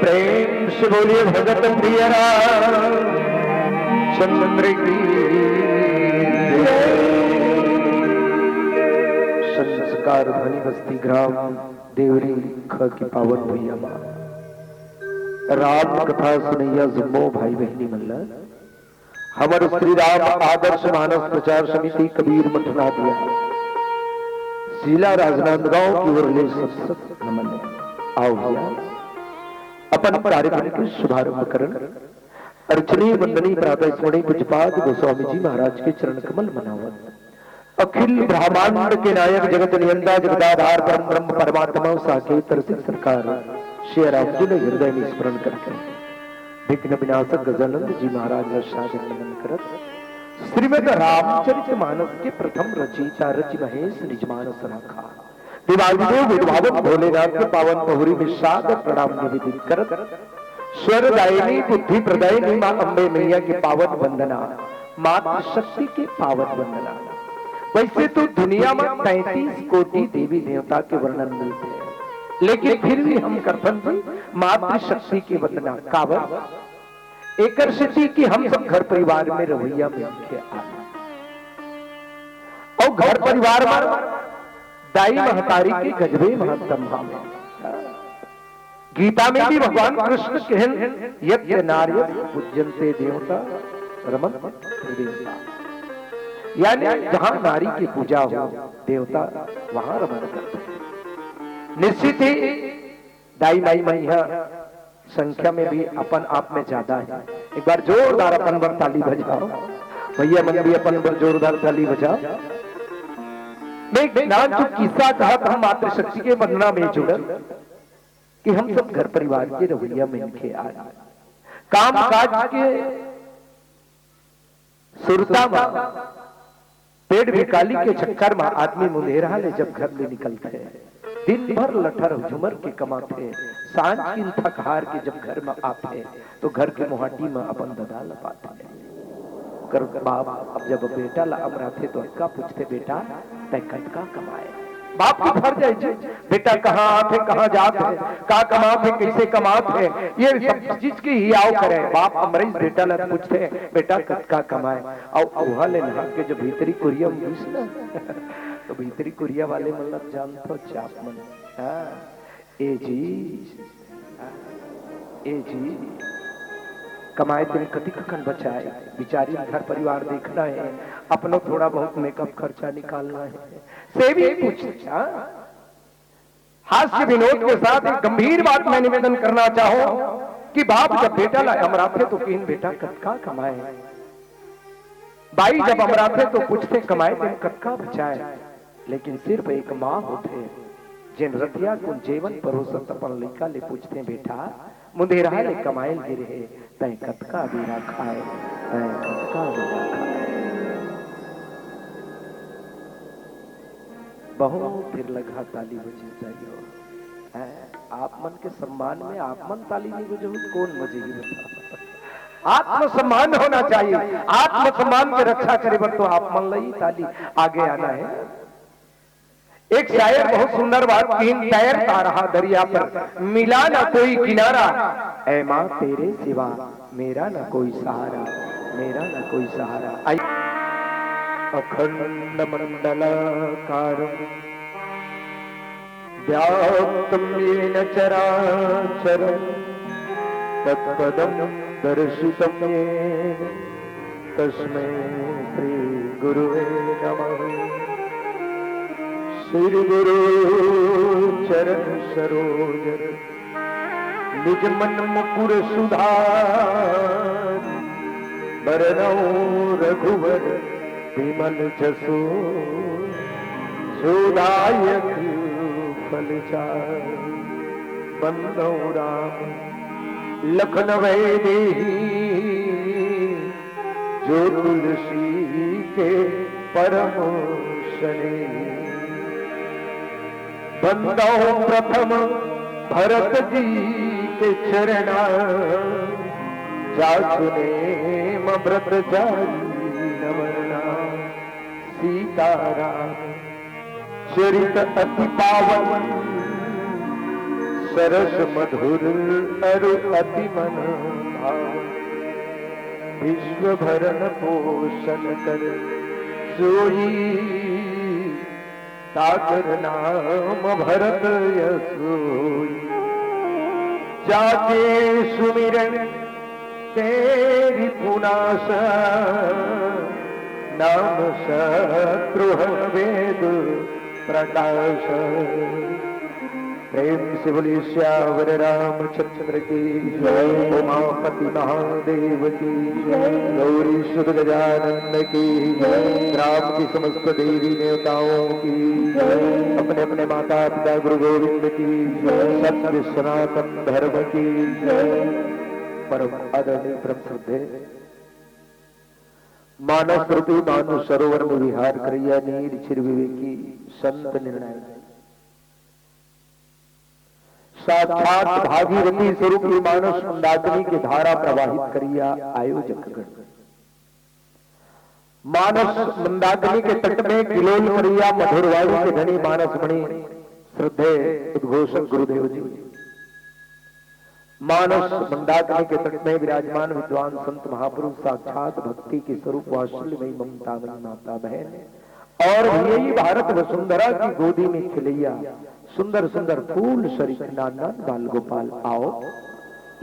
प्रेम से बोलिए भगत प्रिय रामचंद्र की संस्कार धनी बस्ती ग्राम देवरी ख की पावन भैया माँ राम कथा सुनैया जुम्मो भाई बहनी मल्ला हमारे श्री राम आदर्श मानस प्रचार समिति कबीर मठना दिया जिला राजनांदगांव की ओर ले सत नमन आओ भैया अपन कार्यक्रम के शुभारंभ करण अर्चनीय वंदनीय प्रातः स्मरणीय पूज्यपाद गोस्वामी जी महाराज के चरण कमल मनावत अखिल ब्रह्मांड के नायक जगत नियंता जगदाधार परम ब्रह्म परमात्मा साकेत रसिक सरकार श्री राम जी ने हृदय में स्मरण करके विघ्न विनाशक गजानंद जी महाराज शासन नमन करत श्रीमद रामचरित मानस के प्रथम रचयिता रचि महेश निज मानस रखा दिवालिदेव विद्भावक भोलेनाथ के पावन पहुरी में सादर प्रणाम निवेदित करत स्वरदायिनी बुद्धि प्रदायिनी मां अम्बे मैया के पावन वंदना मातृ शक्ति के पावन वंदना। वैसे तो दुनिया में 33 कोटि देवी देवता के वर्णन मिलते हैं, लेकिन फिर भी हम करथन जी मातृ शक्ति की वंदना कावर एक सिद्धि की हम सब घर परिवार में रवैया में आना और घर परिवार में दाई महतारी के गजबे महत्तम गीता में भी भगवान कृष्ण कहन यज्ञ नार्य पूज्यन्ते देवता रमन देवता, यानी जहां नारी की पूजा हो देवता वहां रमन करते हैं। निश्चित ही दाई माई मैया संख्या में भी अपन आप में ज्यादा है। एक बार जोरदार अपन पर ताली बजाओ भैया मन भी अपन पर जोरदार ताली बजाओ। मैं ज्ञान जो किस्सा कहा था मातृशक्ति के वंदना में जुड़ा कि हम सब घर परिवार के रवैया में इनके आ काम काज के सुरता में पेड़ भिकाली के चक्कर में आदमी मुंदेरा ले जब घर में निकलते हैं दिन भर लठर झुमर के कमाते सांझ की थक हार के जब घर में आते तो घर के मोहाटी में अपन ददा लपाते कर बाप अब जब बेटा अमरा थे तो अक्का पूछते बेटा तय कटका कमाए बाप की फर्ज है बेटा कहाँ आते कहाँ जाते का कमाते कैसे कमाते ये सब चीज की ही आओ करे बाप अमरीश बेटा लग पूछते बेटा कटका कमाए और वहां ले नहा के जो भीतरी कुरिया ना तो भीतरी कुरिया वाले मतलब जानते चाप मन ए जी कमाए दिन कति कखन बचाए बिचारी घर परिवार देखना है अपनो थोड़ा बहुत मेकअप खर्चा निकालना है से भी पूछा। हास्य विनोद के साथ एक गंभीर बात मैं निवेदन करना चाहूं कि बाप जब बेटा ला अमराथे तो किन बेटा कटका कमाए बाई जब अमराथे तो पूछते कमाए दिन कटका बचाए, लेकिन सिर्फ एक माँ होते जिन रतिया को जीवन परोसत अपन लड़का ले पूछते बेटा मुंदेरा ले कमाए गिरे तय कटका बीरा खाए तय कटका बीरा खाए। बहुत फिर लगा ताली बजी चाहिए आप मन के सम्मान में आप मन ताली नहीं बजे कौन बजेगी बता। आत्मसम्मान होना चाहिए, आत्मसम्मान की रक्षा करे बर तो आप मन लई ताली आगे आना है। एक शायर बहुत सुंदर बात की तैरता रहा दरिया पर मिला ना कोई किनारा ऐ माँ तेरे सिवा मेरा ना कोई सहारा मेरा ना कोई सहारा। अखंड मंडलाकारं व्याप्तं येन चराचरं तत्पदं दर्शितं येन तस्मै श्री गुरुवे नमः। श्री गुरु चरण सरोज निज मन मुकुर सुधार बरनौ रघुवर विमल जसो जोदायक फल चार बंदौ राम लखन वै देही जो तुलसी के परम शनि बंदौ प्रथम भरत जी के चरणा जासुने व्रत जारी नमना सीताराम चरित अति पावन सरस मधुर अरु अति मन भाव विश्व भरण पोषण कर सोई ताकर नाम भरत यशोई जाके सुमिरन तेरी पुनास नाम शत्रुहन वेद प्रकाश प्रेम से बोली श्यावर रामचंद्र की जय उमापति महादेव की गौरी सुध गजानन की राम की समस्त देवी देवताओं की अपने अपने माता पिता गुरु गोविंद की सत्य सनातन धर्म की परम आदरणीय परम श्रद्धे मानस रूपी मानु सरोवर में विहार करिया नीर छिर विवेकी संत निर्णय साक्षात भागीरथी स्वरूप मानस मंदाकिनी की धारा प्रवाहित करिया आयोजक गण मानस मंदाकिनी के तट में किलोल करिया मधुर वायु के धनी मानस मणि श्रद्धे उद्घोषक गुरुदेव जी मानस मंदाकिनी के तट में विराजमान विद्वान संत महापुरुष साक्षात भक्ति के स्वरूप वात्सल्यमयी ममतामयी माता बहन और यही भारत वसुंधरा की गोदी में खिलैया सुंदर सुंदर फूल शरीफ नाना बाल गोपाल आओ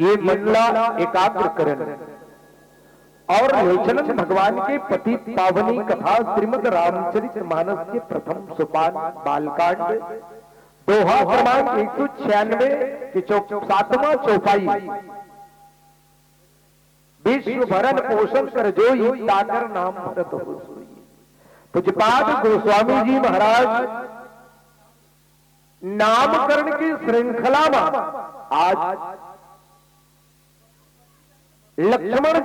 ये मंडला एकाग्र करण और लेचलन भगवान के पति पावनी कथा श्रीमद रामचरित मानस के प्रथम सोपान बालकांड दोहा क्रमांक 196 की 7वां चौपाई विश्व भरण पोषण कर जोई ताकर नाम भरत हो सोई पूज्यपाद गोस्वामी जी महाराज नामकरण की श्रृंखला में आज लक्ष्मण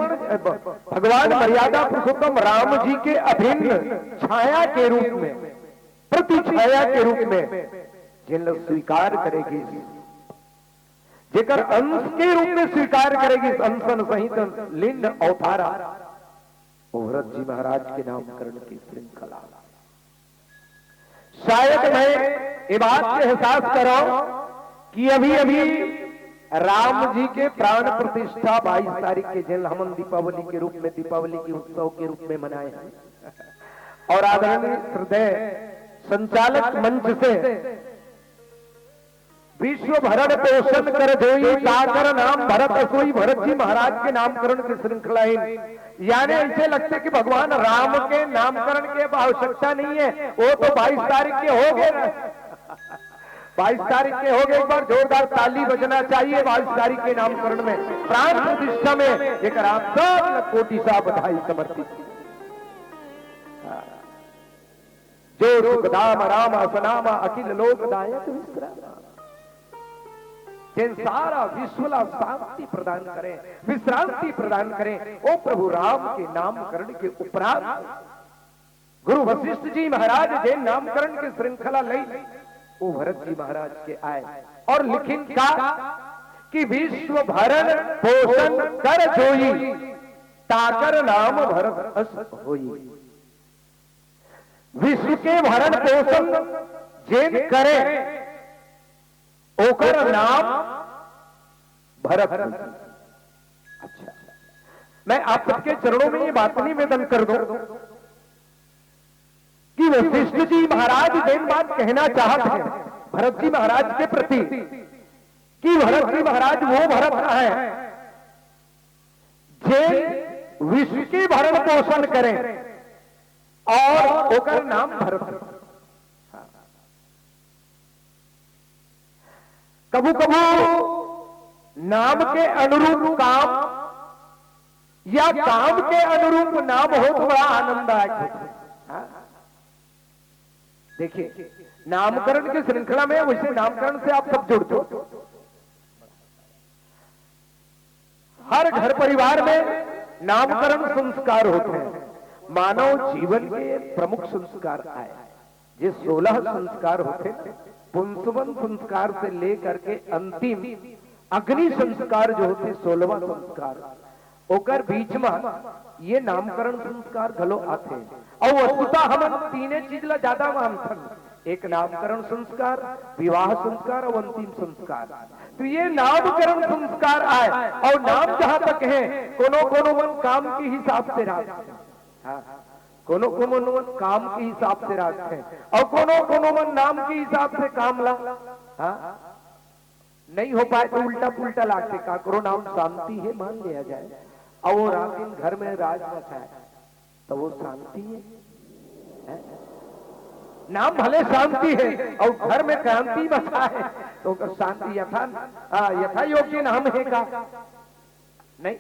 भगवान मर्यादा पुरुषोत्तम राम जी के अभिन्न छाया के रूप में प्रति छाया के रूप में जिन स्वीकार करेगी जेकर अंश के रूप में स्वीकार करेगी अंशन सहित लिंग अवतारा भरत जी महाराज के नामकरण की श्रृंखला शायद मैं ये बात से एहसास करो कि अभी अभी राम जी के प्राण प्रतिष्ठा 22 तारीख के जिन हम दीपावली के रूप में दीपावली के उत्सव के रूप में मनाए हैं और आदरणीय हृदय संचालक मंच से विश्व भरण पोषण कर जोई ताकर नाम भरत सोई भरत जी महाराज के नामकरण की श्रृंखला यानी ऐसे लगते कि भगवान राम के नामकरण की आवश्यकता नहीं है वो तो 22 तारीख के हो गए 22 तारीख के हो गए एक बार जोरदार ताली बजना चाहिए 22 तारीख के नामकरण में प्राण प्रतिष्ठा में एक आप सब कोटि सा बधाई समर्पित जो सुखधाम राम असनाम अखिल लोकदायक विश्राम जिन सारा विश्वला शांति प्रदान करें विश्रांति प्रदान करें ओ प्रभु राम के नामकरण के उपरांत गुरु वशिष्ठ जी महाराज जिन नामकरण की श्रृंखला लई वो भरत जी महाराज के आए और लिखिन का कि विश्व भरण पोषण कर जोई ताकर नाम भरत अस होई विश्व के भरण पोषण जिन करे ओकर नाम भरत। अच्छा मैं आप सबके चरणों में ये बात निवेदन कर दूं कि वशिष्ठ जी महाराज जिन बात कहना चाहते हैं भरत जी महाराज के प्रति कि भरत जी महाराज वो भरत है जे विश्व के भरण पोषण करें और ओकर नाम भरत। कबू कबू नाम के अनुरूप काम या काम के अनुरूप नाम हो तो बड़ा आनंददायक होता है। देखिए नामकरण की श्रृंखला में वैसे नामकरण से आप सब जुड़ते हो हर घर परिवार में नामकरण संस्कार होते हैं मानव जीवन के प्रमुख संस्कार आए ये 16 संस्कार होते हैं पुंसवन संस्कार से लेकर के अंतिम अग्नि संस्कार जो होते 16वां संस्कार ओकर बीच में ये नामकरण संस्कार घलो आते हैं और वस्तुता हम तीने चीज ला ज्यादा मानथन एक नामकरण संस्कार, विवाह संस्कार और अंतिम संस्कार। तो ये नामकरण संस्कार आए और नाम जहां तक है कोनो कोनो मन काम के हिसाब से राखते हैं, कोनो कोनो मन काम के हिसाब से राखते हैं और कोनो कोनो मन नाम के हिसाब से काम ला। नहीं हो पाए तो उल्टा पुल्टा लाके का करो, नाम शांति है मान लिया जाए और वो रात दिन घर में राज रखाए तो वो शांति है? नाम भले शांति है और घर में क्रांति बसा है तो शांति यथा योग्य नाम है का? नहीं,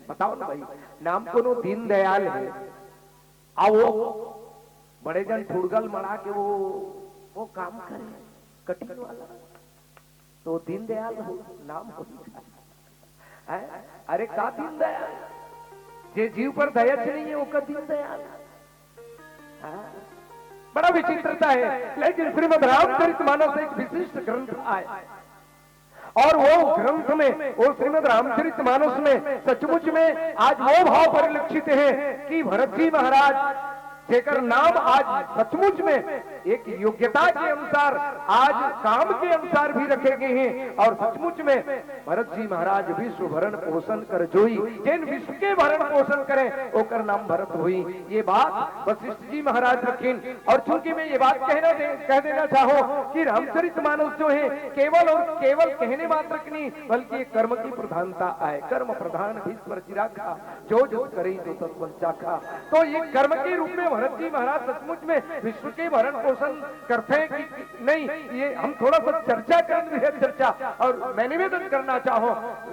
बताओ ना भाई। नाम कोनो दीन दयाल है और वो बड़े जन ठुड़गल मरा के वो काम करे कटिंग वाला तो दीन दयाल हो नाम हो। अरे का दीन दयाल, जे जीव पर दया नहीं है वो का दीन दयाल। बड़ा विचित्रता है। लेकिन श्रीमद् रामचरितमानस एक विशिष्ट ग्रंथ आए और वो ग्रंथ में, वो श्रीमद् रामचरितमानस में सचमुच में आज वो भाव परिलक्षित है कि भरत जी महाराज जेकर नाम आज सचमुच में एक योग्यता के अनुसार, आज काम के अनुसार भी रखे गए हैं और सचमुच में भरत जी महाराज विश्व भरण पोषण कर जोई, जिन विश्व के भरण पोषण करें ओकर नाम भरत हुई। ये बात वशिष्ठ जी महाराज रखीन। और चूंकि मैं ये बात कह देना चाहो कि रामचरितमानस जो है केवल और केवल कहने मात्र की नहीं बल्कि कर्म की प्रधानता आए। कर्म प्रधान भीष्म चिराखा, जो जो करे जो तत्व चाखा। तो ये कर्म के रूप में भरत जी महाराज सचमुच में विश्व के भरण पोषण करते हैं कि नहीं, ये हम थोड़ा सा चर्चा चर्चा और मैं निवेदन करना चाहूं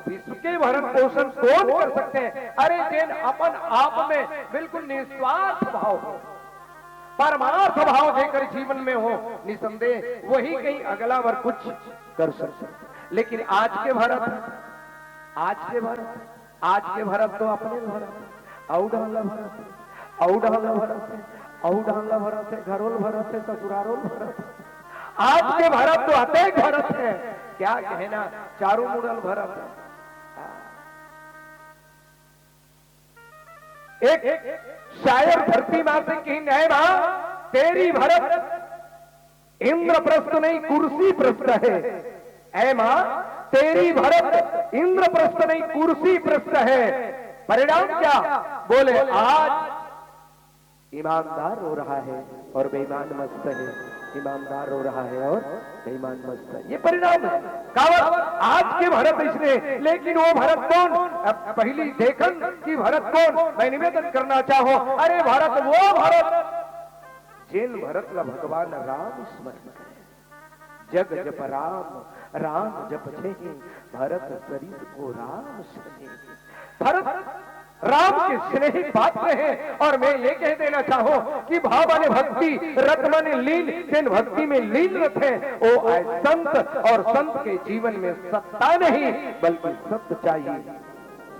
विश्व के भरण पोषण कौन कर सकते हैं? अरे जिन अपन आप में बिल्कुल निस्वार्थ भाव हो, परमार्थ भाव देकर जीवन में हो, निसंदेह वही कहीं अगला वर कुछ कर सकते। लेकिन आज के भारत तो अपने भारत औडाला भारत औडाला भरत है, घरोल भरत है, ससुरारोल भरत है। आज के भारत तो अतेक भरत है, क्या कहना, चारों मुड़ल भरत है। एक शायर धरती मां से कहीं है मां तेरी भरत इंद्रप्रस्थ नहीं कुर्सी प्रस्थ है। ऐ मां तेरी भरत इंद्रप्रस्थ नहीं कुर्सी प्रस्थ है। परिणाम क्या? बोले आज ईमानदार रो रहा है और बेईमान मस्त है। ईमानदार रो रहा है और बेईमान मस्त है। ये परिणाम है आज के भरत इसने। लेकिन वो भरत कौन? पहली देखन कि भरत कौन, मैं निवेदन करना चाहूं। अरे भरत वो भरत जिन भरत का भगवान राम स्मरण करे। जग जप राम राम जप छे, भरत शरीर को राम सने। भरत राम के स्नेही पात्र है। और मैं ये कह देना चाहूं कि भाव माने भक्ति, रत माने लीन, जिन भक्ति में लीन रत है वो आए संत। और संत के जीवन में सत्ता नहीं बल्कि सत्य चाहिए।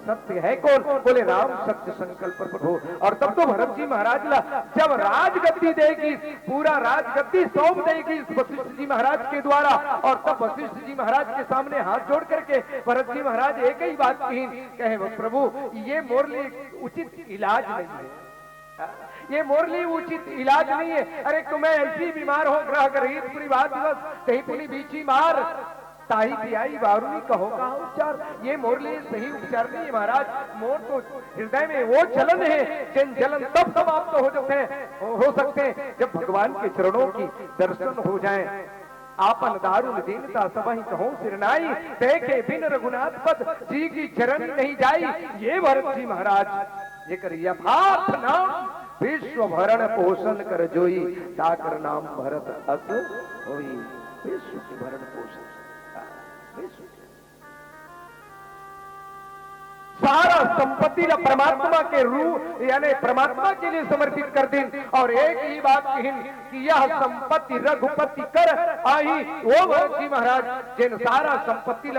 सत्य है कौन? बोले राम सत्य संकल्प प्रभु। और तब तो भरत जी महाराज ला जब राजगद्दी देगी, पूरा राजगद्दी सौंप देगी वशिष्ठ जी महाराज के द्वारा। और तब वशिष्ठ जी महाराज के सामने हाथ जोड़ करके भरत जी महाराज एक ही बात कहे, प्रभु ये मोर लिए उचित इलाज नहीं है, ये मोर लिए उचित इलाज नहीं है। अरे तुम्हें ऐसी बीमार हो ग्रह ग्रहित पूरी बात दिवस कहीं पुली बीची मार ताही पियाई बारूनी कहो का उपचार। ये मोर लिए सही उपचार नहीं है महाराज। मोर तो हृदय में वो जलन है जिन जलन तब समाप्त हो सकते हैं जब भगवान के चरणों की दर्शन हो जाए। आपन दारुण दीनता सबही कहो सिरनाई, देखे बिन रघुनाथ पद जी की चरण नहीं जाई। ये भरत जी महाराज ये कर यथार्थ नाम विश्व भरण पोषण कर जोई, ताकर नाम भरत अस होई। विश्व के भरण पोषण सारा संपत्ति न परमात्मा के रूप यानी परमात्मा के लिए समर्पित कर दें। और एक ही बात कहिन कि यह संपत्ति रघुपति कर आई। वो भरत जी महाराज जिन सारा संपत्ति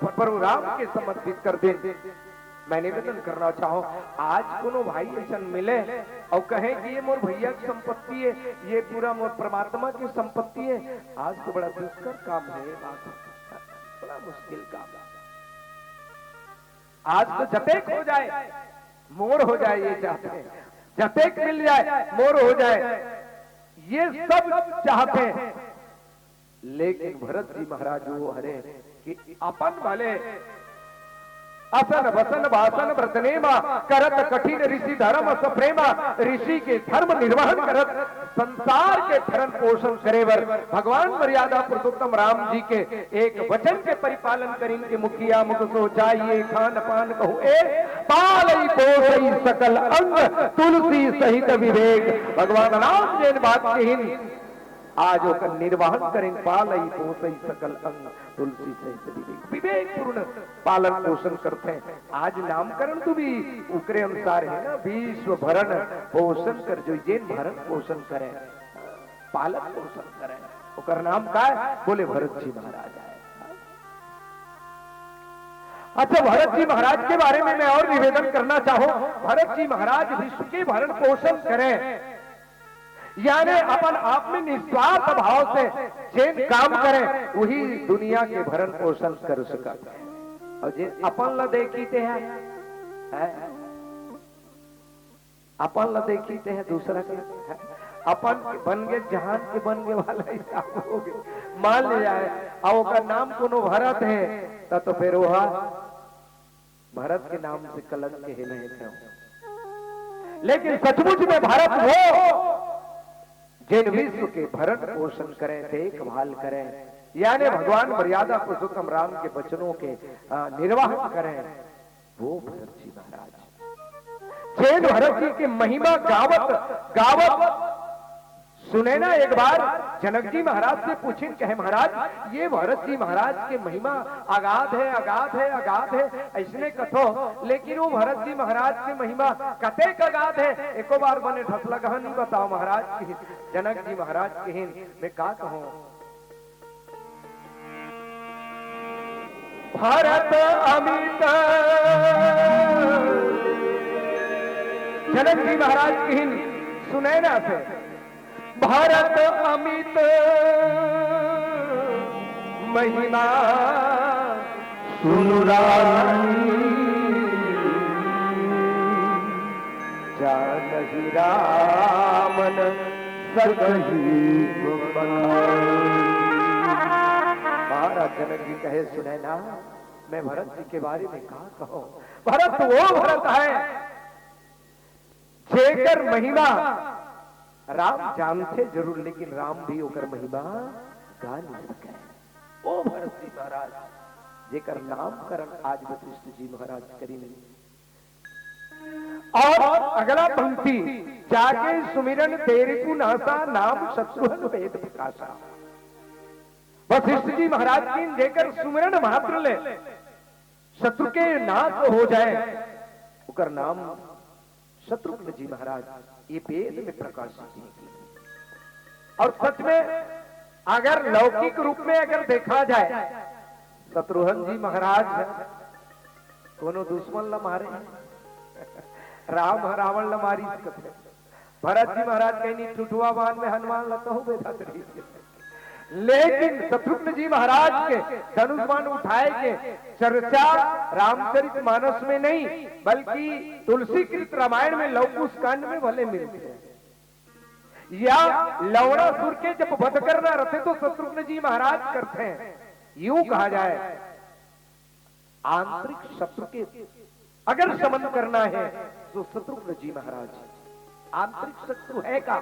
प्रभु राम के समर्पित कर दें। मैं निवेदन करना चाहूं आज कोनो भाई ऐसा मिले और कहे कि ये मोर भैया की संपत्ति है, ये पूरा मोर परमात्मा की संपत्ति है, आज तो बड़ा दुष्कर काम है। बड़ा मुश्किल काम। आज तो जतेक हो जाए मोर हो जाए, ये चाहते हैं जतेक मिल जाए मोर हो जाए। ये सब चाहते हैं, लेकिन भरत जी महाराज वो हरे कि अपन वाले असन वसन वासन व्रतनेमा करत कठिन ऋषि धर्म सप्रेमा, ऋषि के धर्म निर्वहन करत संसार के भरण पोषण करेवर भगवान मर्यादा पुरुषोत्तम राम जी के एक वचन के परिपालन करें के मुखिया मुख सो जाइए खान पान कहू ए पालई पोषई सकल अंग तुलसी सहित विवेक। भगवान राम जैन बात कही आज ओकर निर्वाहन करें पालई पोषई सकल अंग तुलसी सहित विवेक, विवेक पूर्ण पालन पोषण करते हैं। आज नामकरण तो भी उकरे अनुसार है ना, विश्व भरण पोषण कर, जो जैन भरण पोषण करे पालन पोषण करे ओकर नाम का है, बोले भरत जी महाराज है। अच्छा, भरत जी महाराज के बारे में मैं और निवेदन करना चाहूं। भरत जी महाराज विश्व के भरण पोषण करें, यानी अपन आप में निस्वार्थ भाव से जिन काम करें वही दुनिया के भरण पोषण कर सका। और जे अपन ला देखते हैं अपन ला देखते हैं दूसरा के अपन बन गए जहान के बन गए वाला हिसाब हो गए। मान ले जाए और का नाम कोनो भरत है तो फिर वह भरत के नाम से कलंक के नहीं थे। लेकिन सचमुच में भारत वो जिन विश्व के भरण पोषण करें देखभाल करें, यानी भगवान मर्यादा पुरुषोत्तम राम के वचनों के निर्वाहन करें, वो भरत जी महाराज। जैन भरत जी की महिमा गावत गावत सुने ना। एक बार जनक जी महाराज से पूछे कहे महाराज ये भरत जी महाराज के महिमा अगाध है अगाध है अगाध है ऐसने कथो, लेकिन वो भरत जी महाराज की महिमा कते अगाध है एको बार बने ढसला कहानी बताओ महाराज की। जनक जी महाराज के मैं का कहूं, भारत अमित जनक जी महाराज की सुने ना से भारत अमित महिमा सुनु रानी जानहि रामन सकहि महाराज जनक जी कहे सुने ना, मैं भरत जी के बारे में कहा कहो। भरत वो भरत है जेकर महिमा राम जानते जरूर, लेकिन राम भी होकर महिमा गा नहीं सके। ओ भरत जी महाराज जेकर नामकरण आज वशिष्ठ जी महाराज करेंगे। और अगला पंक्ति जाके सुमिरन तेरे को नासा नाम शत्रुघ्न वेद प्रकाशा। वशिष्ठ जी महाराज की जेकर सुमिरन मात्र ले शत्रु के नाश हो जाए, उकर नाम शत्रुघ्न जी महाराज ये वेद में प्रकाशित है। और सच में अगर लौकिक रूप में अगर देखा जाए शत्रुघ्न जी महाराज कोनो दुश्मन ल मारे राम रावण ल मारी सकते। भरत जी महाराज कहीं ठुठुआ बाण में हनुमान ल कहू बेटा, लेकिन शत्रुघ्न जी महाराज के धनुष बाण उठाए के चर्चा रामचरित मानस में नहीं बल्कि तुलसी कृत रामायण में लवकुश कांड में भले मिलते हैं। या लवणासुर के जब वध करना रहते तो शत्रुघ्न जी महाराज करते हैं। यूं कहा जाए आंतरिक शत्रु के अगर शमन करना है तो शत्रुघ्न जी महाराज आंतरिक शत्रु है का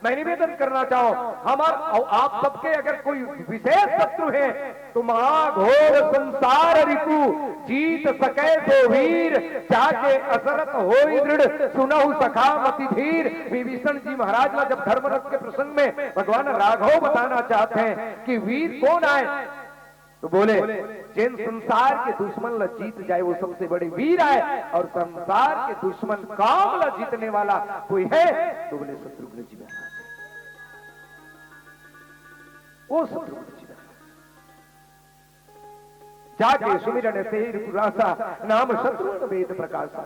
मैं निवेदन करना चाहूं। हमार आप सबके अगर कोई विशेष शत्रु है तो महाघोर संसार रिपु जीत सके तो वीर जाके असरत हो दृढ़ सुनहु सखा मति धीर। विभीषण जी महाराज ने जब धर्मरथ के प्रसंग में भगवान राघव बताना चाहते हैं कि वीर कौन आए तो बोले जिन संसार के दुश्मन ला जीत जाए वो सबसे बड़े वीर आए, और संसार के दुश्मन काम ला जीतने वाला कोई है तो बोले शत्रुघ्न जी महाराज। वो शत्रुघ्न जी जाके सुमिरन तेर पुरासा नाम शत्रुघ्न वेद प्रकाशा।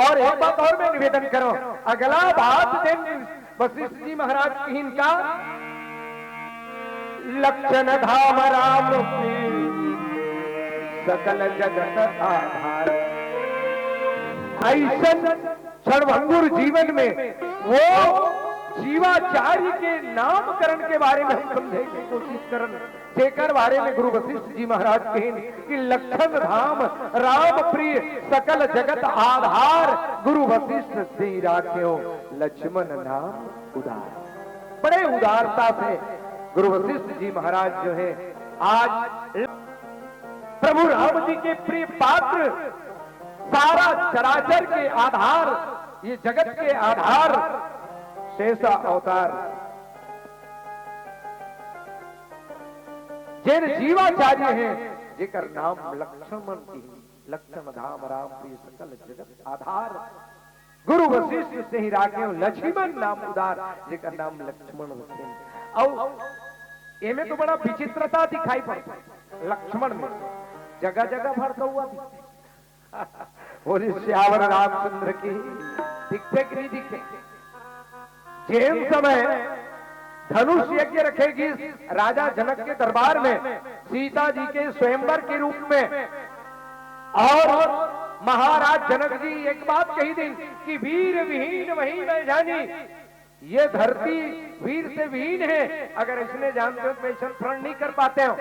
और एक बात और मैं निवेदन करो, अगला बात दिन वशिष्ठ जी महाराज की इनका लक्षण धाम राम सकल जगत आधार। ऐसा क्षणभंगुर जीवन में वो जीवाचार्य के नामकरण के बारे में हम समझे की कोशिश करन जेकर बारे में गुरु वशिष्ठ जी महाराज कहें कि लक्षण धाम राम प्रिय सकल जगत आधार गुरु वशिष्ठ से राख्यो लक्ष्मण नाम उदार। बड़े उदारता से गुरु वशिष्ठ जी महाराज जो है आज प्रभु राम जी के प्रिय पात्र, सारा चराचर के आधार, ये जगत के आधार शेषा अवतार जिन जीवाचार्य हैं जेकर नाम लक्ष्मण की लक्ष्मण धाम राम प्रिय सकल जगत आधार गुरु वशिष्ठ से ही राखे लक्ष्मण नाम उदार जेकर नाम लक्ष्मण होते। और ये में तो बड़ा विचित्रता दिखाई पड़ता लक्ष्मण में, जगह जगह भरता हुआ भी बोले श्यावर रामचंद्र की दिखते कि नहीं दिखते। जिन समय धनुष यज्ञ रखेगी राजा जनक के दरबार में सीता जी के स्वयंवर के रूप में, और महाराज जनक जी एक बात कही थी कि वीर विहीन वही मैं जानी, ये धरती वीर से विहीन है, अगर इसने जानते तो मैं प्रण नहीं कर पाते हो।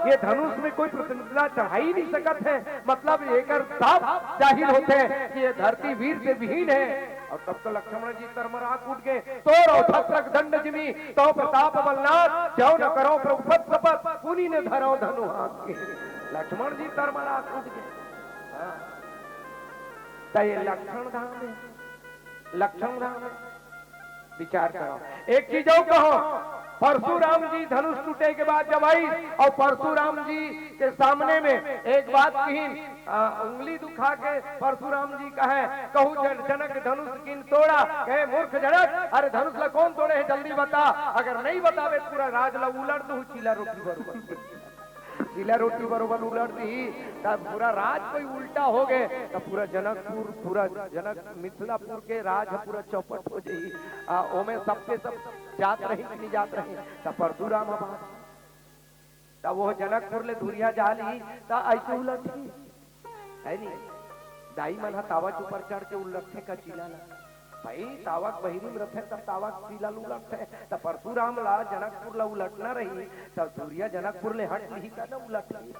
ये धनुष में कोई प्रतिनिधिता चढ़ा ही नहीं सकत है, मतलब एक साफ जाहिर होते हैं कि ये धरती वीर से विहीन है। और तब तो लक्ष्मण जी तरमराक उठ गए, तो रो छत्रक दंड जिमी तो प्रताप बलनाथ जाओ न करो प्रभुपत शपथ पुनि ने धरो धनु हाथ के। लक्ष्मण जी तरमराक उठ गए। तो ये लक्षण धाम है, लक्षण धाम है। विचार करो, एक चीज और कहो, परशुराम जी धनुष टूटे के बाद जब आई और परशुराम जी के सामने में एक बात कही, उंगली दुखा के परशुराम जी कहे कहू जनक धनुष किन तोड़ा, कहे मूर्ख जनक अरे धनुष ला कौन तोड़े है जल्दी बता, अगर नहीं बतावे पूरा राज ला उलट दू चीला रोटी बरोबर चीला रोटी बरोबर उलट दी, तब पूरा राज कोई उल्टा हो गए, तब पूरा जनकपुर पूरा जनक मिथिलापुर के राज पूरा चौपट हो जाई। ओमे सबके सब जात रही नहीं जात रही, तब परशुराम बात तब वो जनकपुर ले धुरिया जाली ता ऐसे उलट है नहीं दाई मन तावच ऊपर चढ़ के उलटे का चीला ला भाई तावक बहिरी में रथे तब तावक चीला उलटते, तब परशुराम ला जनकपुर ला उलटना रही, तब धुरिया जनकपुर ले हट नहीं का ना उलट ली।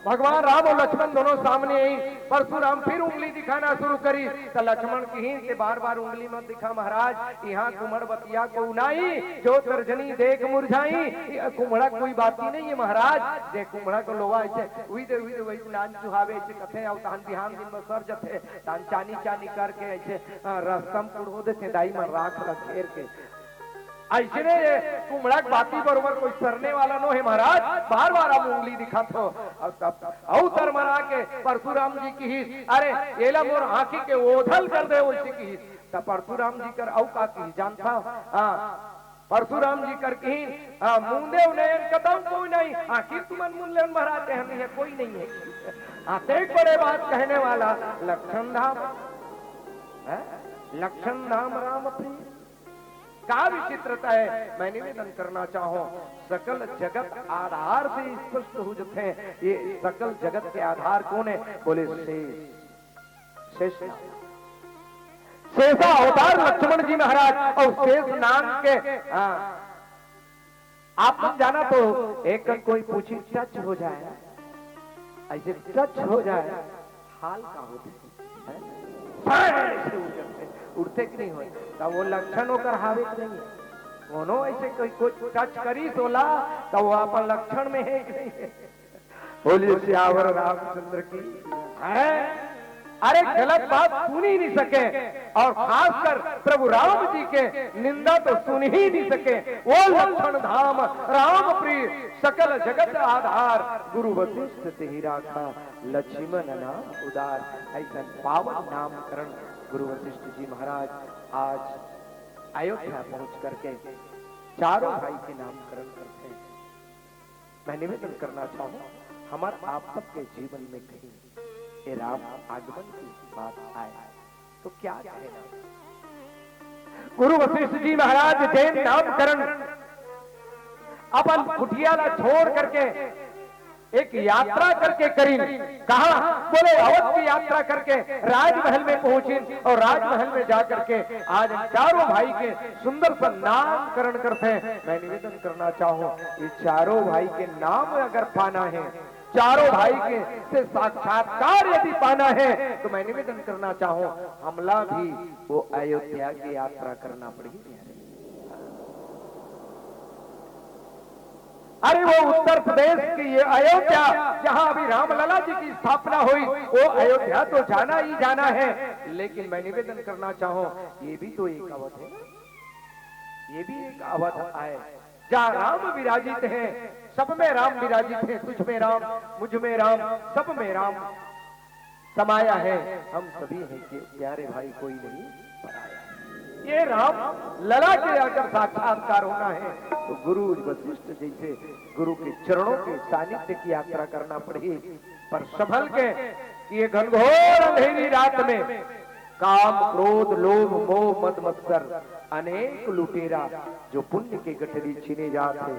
भगवान राम और लक्ष्मण दोनों सामने आई, परशुराम फिर उंगली दिखाना शुरू करी, तो लक्ष्मण की के बार बार उंगली मत दिखा महाराज, यहाँ कुमड़ बतिया को उनाई जो तर्जनी देख मुरझाई, कुमड़ा कोई बात ही नहीं है महाराज, देख कुमड़ा को लोवा ऐसे हुई दे वही नान चुहावे ऐसे कथे और तान बिहान दिन में सर जथे तान चानी चानी करके ऐसे रस्तम कुड़ो देते दाई में राख घेर के ऐसे कुमड़ा बाती बरोबर कोई सरने वाला नो है महाराज, बार बार आप उंगली दिखा तो अवतर मरा के परशुराम जी की ही अरे एला मोर आंखी के ओझल कर दे वैसे की, तब परशुराम जी कर औ का की जानता परशुराम जी कर की मुंदे उन्हें कदम कोई नहीं, आखिर तुमन मुंदे महाराज हम है कोई नहीं है। एक बड़े बात कहने वाला लक्षण धाम, लक्षण धाम राम प्रिय का विचित्रता है। मैं निवेदन करना चाहूं सकल जगत आधार से स्पष्ट हो जाते हैं, ये सकल जगत के आधार कौन है, बोले शेष शेषा अवतार लक्ष्मण जी महाराज। और शेष नाम के आप लोग जाना तो एक कोई पूछी टच हो जाए, ऐसे टच हो जाए हाल का होते उड़ते कि नहीं हो, तब वो लक्षण होकर हावे नहीं है, कोनो ऐसे कोई टच करी सोला तब वो अपन लक्षण में है कि नहीं है। बोलिए सियावर रामचंद्र की है। अरे गलत बात सुन ही नहीं सके, और खासकर प्रभु राम जी के निंदा तो सुन ही नहीं सके। वो लक्षण धाम राम प्रिय सकल जगत आधार गुरु वशिष्ठ से ही राखा लक्ष्मण नाम उदार। ऐसा पावन नामकरण गुरु वशिष्ठ जी महाराज आज अयोध्या पहुंच करके चारों भाई के नामकरण करते हैं। मैं निवेदन करना चाहूं हमारे आप सबके जीवन में कहीं ये राम आगमन की बात आए तो क्या कहेगा। गुरु वशिष्ठ जी महाराज जैन नामकरण अपन कुटियाला छोड़ करके एक यात्रा करके करीन। कहा? बोले अवध की यात्रा करके राजमहल में पहुंची और राजमहल में जाकर के आज चारों भाई के सुंदर सा नामकरण करते हैं। मैं निवेदन करना चाहूं, ये चारों भाई के नाम अगर पाना है, चारों भाई के से साक्षात्कार यदि पाना है, तो मैं निवेदन करना चाहूं, हमला भी वो अयोध्या की यात्रा करना पड़ेगी। अरे वो उत्तर प्रदेश की ये अयोध्या जहां अभी रामलला जी की स्थापना हुई, वो अयोध्या तो जाना ही जाना है। लेकिन मैं निवेदन करना चाहूं, ये भी तो एक अवध है, ये भी एक अवध है जहां राम विराजित हैं, सब में राम विराजित है। तुझ में राम, मुझ में राम, सब में राम समाया है। हम सभी हैं कि प्यारे भाई कोई नहीं पराया। ये राम लला के अगर साक्षात्कार होना है तो गुरु वशिष्ठ जैसे गुरु के चरणों के सानिध्य की यात्रा करना पड़ेगी। पर संभल के ये घनघोर अंधेरी रात में काम, क्रोध, लोभ, मोह, मद मत्सर अनेक लुटेरा जो पुण्य के गठरी छीने जाते,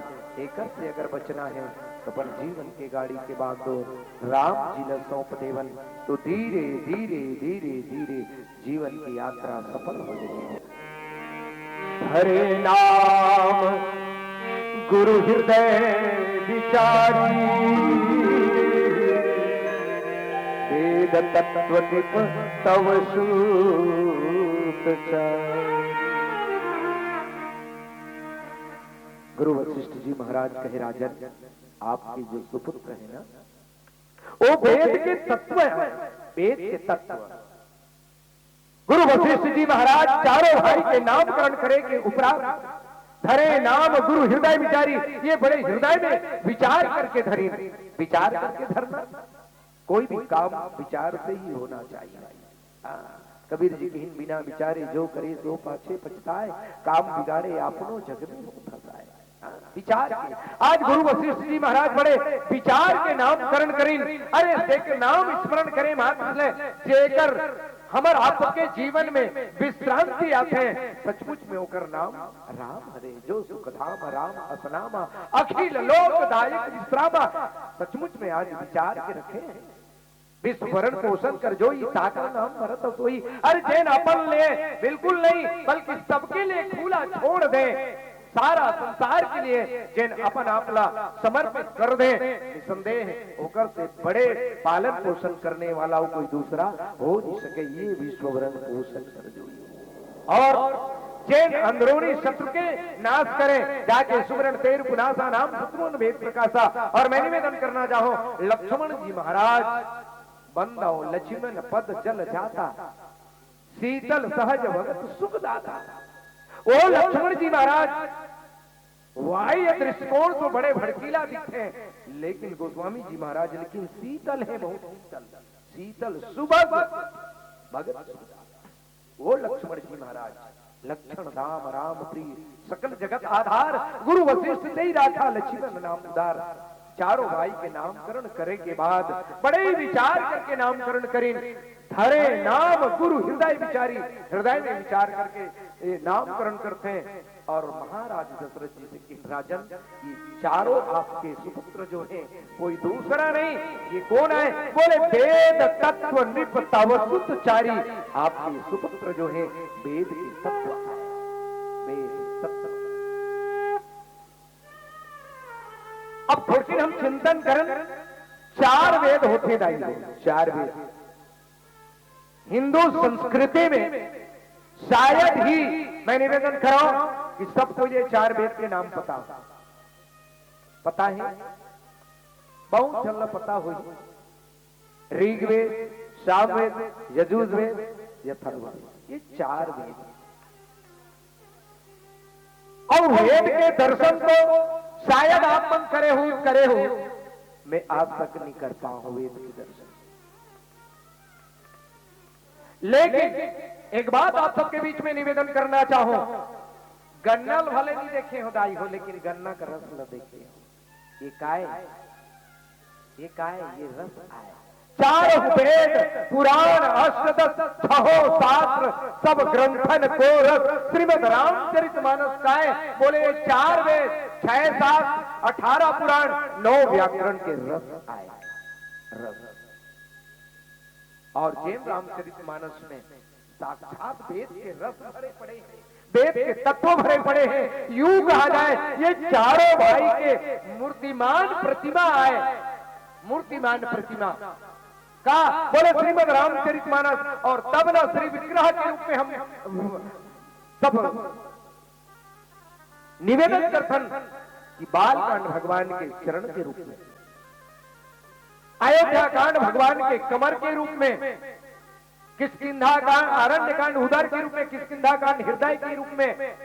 एक से अगर बचना है तो पर जीवन के गाड़ी के बागडोर राम जी ने सौंप देवन, तो धीरे धीरे धीरे धीरे जीवन की यात्रा सफल हो जाएगी। हरे नाम गुरु हृदय विचारी, वेद तत्व टिप तव सूत चारि। गुरु वशिष्ठ जी महाराज कहे, राजन आपके जो सुपुत्र है ना, वो वेद के तत्व है, वेद के तत्व। गुरु वशिष्ठ जी महाराज चारों भाई के नामकरण करे के उपरांत धरे नाम गुरु हृदय विचारी। ये बड़े हृदय में विचार करके धरी, विचार करके धरना। कोई भी काम विचार से ही होना चाहिए। कबीर जी कहीं बिना विचारे जो करे सो पाछे पछताए, काम बिगाड़े आपनो जग में हो फसाए। विचार के आज गुरु वशिष्ठ जी महाराज बड़े विचार के नामकरण करीन। अरे देख नाम स्मरण करे मात्र ले जेकर हमर आपके जीवन में विश्रांति आते हैं, सचमुच में होकर नाम राम हरे जो सुख धाम राम असनामा अखिल लोकदायक विश्रामा। सचमुच में आज विचार के रखे हैं, विश्व भरण पोषण कर जो ताका नाम भरत सोई। अरे जैन अपन ले बिल्कुल नहीं, बल्कि सबके लिए खुला छोड़ दे, सारा संसार के लिए जिन अपन आपला समर्पित कर दे, निसंदेह होकर से बड़े पालन पोषण करने वाला कोई दूसरा हो नहीं सके। ये विश्व भरण पोषण कर जो और जिन अंदरूनी शत्रु के नाश करें, जाके सुवर्ण तेर पुनासा नाम शत्रुन भेद प्रकाशा। और मैं निवेदन करना चाहूं, लक्ष्मण जी महाराज बंदो लक्ष्मण पद जल जाता, शीतल सहज भगत सुख दाता। ओ लक्ष्मण जी महाराज वाह्य दृष्टिकोण तो बड़े भड़कीला दिखते हैं, लेकिन गोस्वामी जी महाराज लेकिन शीतल है, बहुत शीतल, शीतल सुबह भगत। वो लक्ष्मण जी महाराज लक्षण धाम राम प्रिय सकल जगत आधार, गुरु वशिष्ठ से ही राखा लक्ष्मण नाम उदार। चारों भाई के नामकरण करे के बाद बड़े विचार करके नामकरण करें। धरे नाम गुरु हृदय विचारी, हृदय में विचार करके ये नामकरण करते हैं। और महाराज दशरथ जी से कि राजन ये चारों आपके सुपुत्र जो हैं कोई दूसरा नहीं, ये कौन है? बोले वेद तत्व नृप तव सुतचारी। आपके सुपुत्र जो हैं वेद के तत्व, वेद तत्व। अब थोड़ी हम चिंतन करें, चार वेद होते दाई, चार वेद हिंदू संस्कृति में शायद ही मैं निवेदन कराऊं कि सबको ये चार वेद के नाम पता है, बहुत जल्द पता हुई। ऋग्वेद, सामवेद, यजुर्वेद, अथर्ववेद, ये चार वेद। और वेद के दर्शन तो शायद आप मन करे हो, मैं आज तक नहीं कर पाऊं वेद के दर्शन। लेकिन एक बात आप सबके बीच में निवेदन करना चाहूं, गन्ना भले नहीं देखे हो दाई हो, लेकिन गन्ना का रस न देखे हो। ये काय, ये काय, ये रस आया। चार वेद पुराण अष्टदश छहो शास्त्र सब ग्रंथन को रस श्रीमद रामचरितमानस का है। बोले 4 वेद 6 शास्त्र 18 पुराण 9 व्याकरण के रस आए रस। और जेम रामचरितमानस में साक्षात वेद के रस भरे पड़े हैं, वेद के तत्व भरे पड़े हैं। यूं कहा जाए ये चारों भाई के मूर्तिमान प्रतिमा आए, मूर्तिमान प्रतिमा का बोले श्रीमद रामचरितमानस। और तब न श्री विग्रह के रूप में हम सब निवेदन करथन कि बालकांड भगवान के चरण के रूप में, अयोध्या कांड भगवान के कमर के रूप में, किष्किंधा कांड अरण्य कांड उदर के रूप में, किष्किंधा कांड हृदय के रूप में,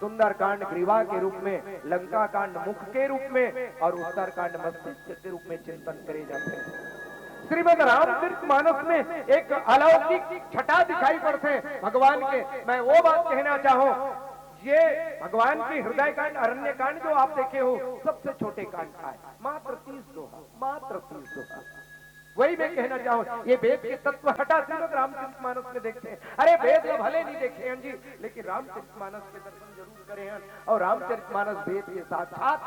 सुंदर कांड ग्रीवा के रूप में, लंका कांड मुख के रूप में और उत्तर कांड मस्तिष्क के रूप में चिंतन करे जाते हैं। श्रीमद रामचरितमानस में एक अलौकिक छटा दिखाई पड़ते हैं भगवान के। मैं वो बात कहना चाहूं, ये भगवान के हृदय कांड अरण्य कांड जो आप देखे हो सबसे छोटे कांड का है, मात्र 30 दोहा, मात्र 30 दोहा। वही मैं कहना चाहूं, ये वेद के तत्व हटा श्रीमद रामचरितमानस में देखते हैं। अरे वेद में भले नहीं देखे हैं जी, लेकिन रामचरितमानस के दर्शन जरूर करे हैं। और रामचरितमानस वेद के साक्षात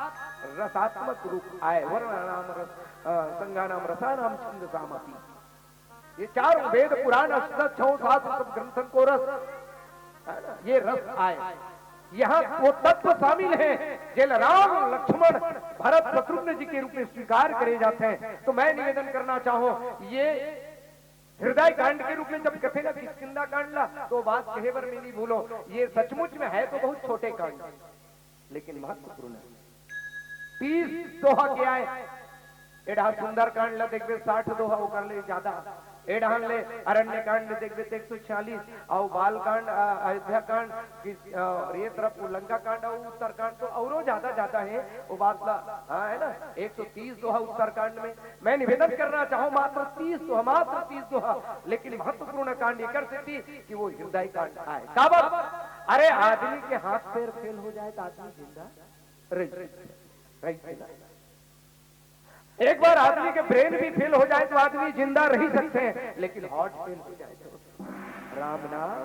रसात्मक रूप आए, वर्णनाम रस संज्ञानाम रसानाम छंद सामपि। ये 4 वेद पुराण अष्टदश छहो शास्त्र सब ग्रंथन को रस, ये रस आए। यहाँ वो तत्व शामिल हैं जिन राम लक्ष्मण भरत शत्रुघ्न जी के रूप में स्वीकार करे जाते हैं। तो मैं निवेदन करना चाहूं, ये हृदय कांड के रूप में जब कथे ना किष्किंधा कांड ला, तो बात कहेवर में नहीं भूलो, ये सचमुच में है तो बहुत छोटे कांड लेकिन महत्वपूर्ण है। 30 दोहा क्या है, एढ़ा सुंदर कांड ला देखबे 60 दोहा वो कर ले ज्यादा, एढ़ान ले अरण्य कांड देखबे 146 और बाल कांड अयोध्या कांड ये तरफ लंका कांड और उत्तर कांड तो औरों ज्यादा है वो बात ला, हाँ है ना 130 दोहा उत्तर कांड में। मैं निवेदन करना चाहूं मात्र 30 दोहा, मात्र 30 दोहा, लेकिन महत्वपूर्ण कांड ये कर सकती कि वो हृदय कांड आए। काबर अरे आदमी के हाथ पैर फेल हो जाए तो आदमी जिंदा रही, एक बार आदमी के ब्रेन भी फेल हो जाए तो आदमी जिंदा रह सकते हैं, लेकिन हार्ट फेल हो जाए तो राम नाम,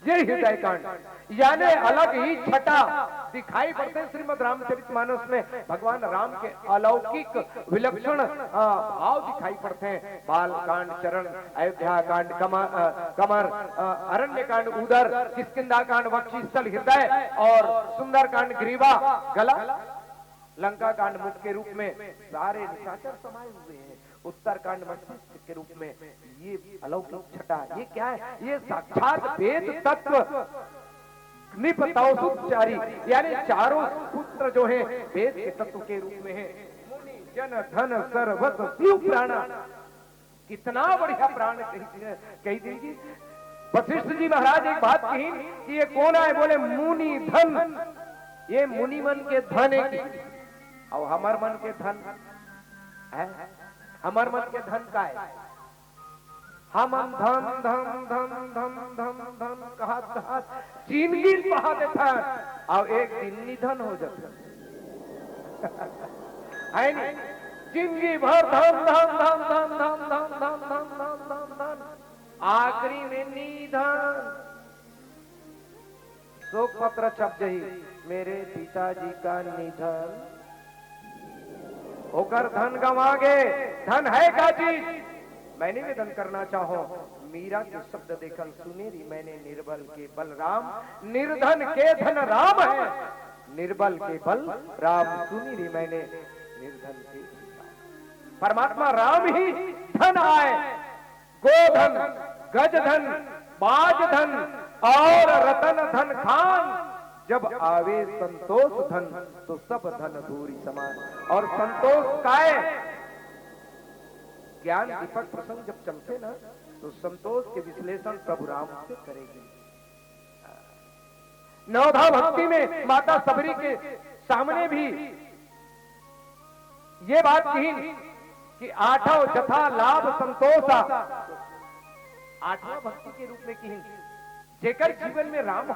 ये हृदय कांड यानी अलग ही छटा दिखाई पड़ते हैं श्रीमद रामचरितमानस में। भगवान राम के अलौकिक विलक्षण भाव दिखाई पड़ते हैं। बाल कांड चरण, अयोध्या कांड कमर, अरण्य कांड उदर, किष्किंधा कांड वक्षस्थल हृदय और सुंदर कांड ग्रीवा गला, लंका कांड मुख के रूप में सारे निशाचर समाये हुए हैं, उत्तर कांड मस्तिष्क के रूप में ये अलौकिक छटा। ये क्या है, ये साक्षात वेद तत्व निपताउचारी यानी चारों पुत्र जो है वेद के तत्व के रूप में है। मुनि जन धन सर्वस्व शिव प्राणा, कितना बढ़िया प्राण कही दीजिए। वशिष्ठ जी महाराज एक बात कही कि ये कौन है, बोले मुनि धन, ये मुनि मन के धन है और हमार मन के धन है, हमार मन के धन का है। हम धन धन धन धन धन धन कहा जिंदगी पहा देता और एक दिन निधन हो जाता है नहीं, जिंदगी भर धन धन धन धन धन धन धन धन धन धन धन, आखिरी में निधन। शोक पत्र छप जही, मेरे पिताजी का निधन होकर धन गंवा गए। धन है का चीज, मैं निवेदन करना चाहूं, मीरा के शब्द देखल सुनेरी मैंने निर्बल के बल राम, निर्धन के धन राम है, निर्बल के बल राम सुनीरी मैंने निर्धन के। परमात्मा राम ही धन आए, गोधन, गजधन, बाजधन और रतन धन खान। जब आवे संतोष धन तो सब धन धूरी समान। और संतोष काय, ज्ञान दीपक प्रसंग जब चलते ना तो संतोष के विश्लेषण प्रभु राम से करेगी। नवधा भक्ति में माता सबरी के सामने भी ये बात कही कि आठों जथा लाभ संतोषा, आठवां भक्ति के रूप में कही जेकर जीवन में राम